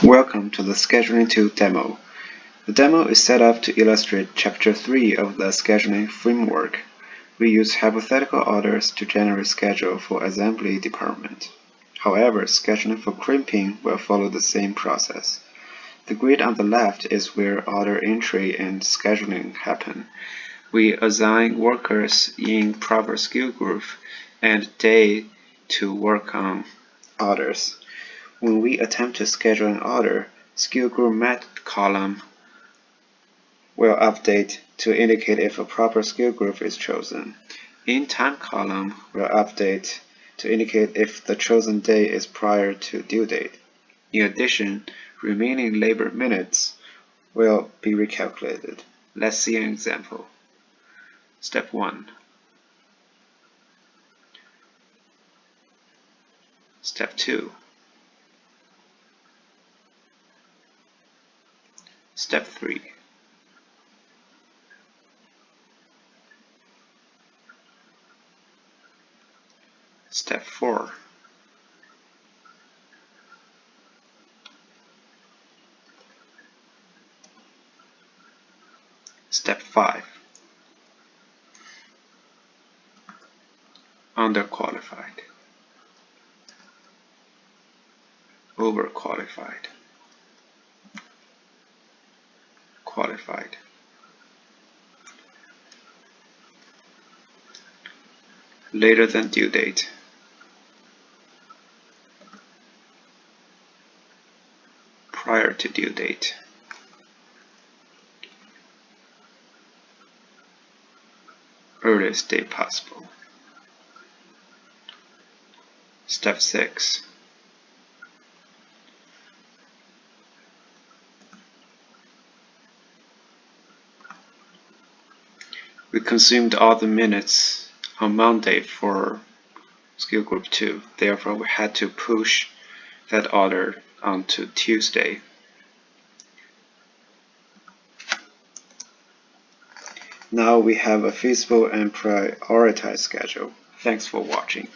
Welcome to the Scheduling 2 demo. The demo is set up to illustrate Chapter 3 of the scheduling framework. We use hypothetical orders to generate schedule for assembly department. However, scheduling for crimping will follow the same process. The grid on the left is where order entry and scheduling happen. We assign workers in proper skill group and day to work on orders. When we attempt to schedule an order, skill group met column will update to indicate if a proper skill group is chosen. In time column will update to indicate if the chosen day is prior to due date. In addition, remaining labor minutes will be recalculated. Let's see an example. Step 1. Step 2. Step 3. Step 4. Step 5. Underqualified. Overqualified. Qualified. Later than due date. Prior to due date. Earliest date possible. Step 6. We consumed all the minutes on Monday for skill group 2. Therefore, we had to push that order onto Tuesday. Now we have a feasible and prioritized schedule. Thanks for watching.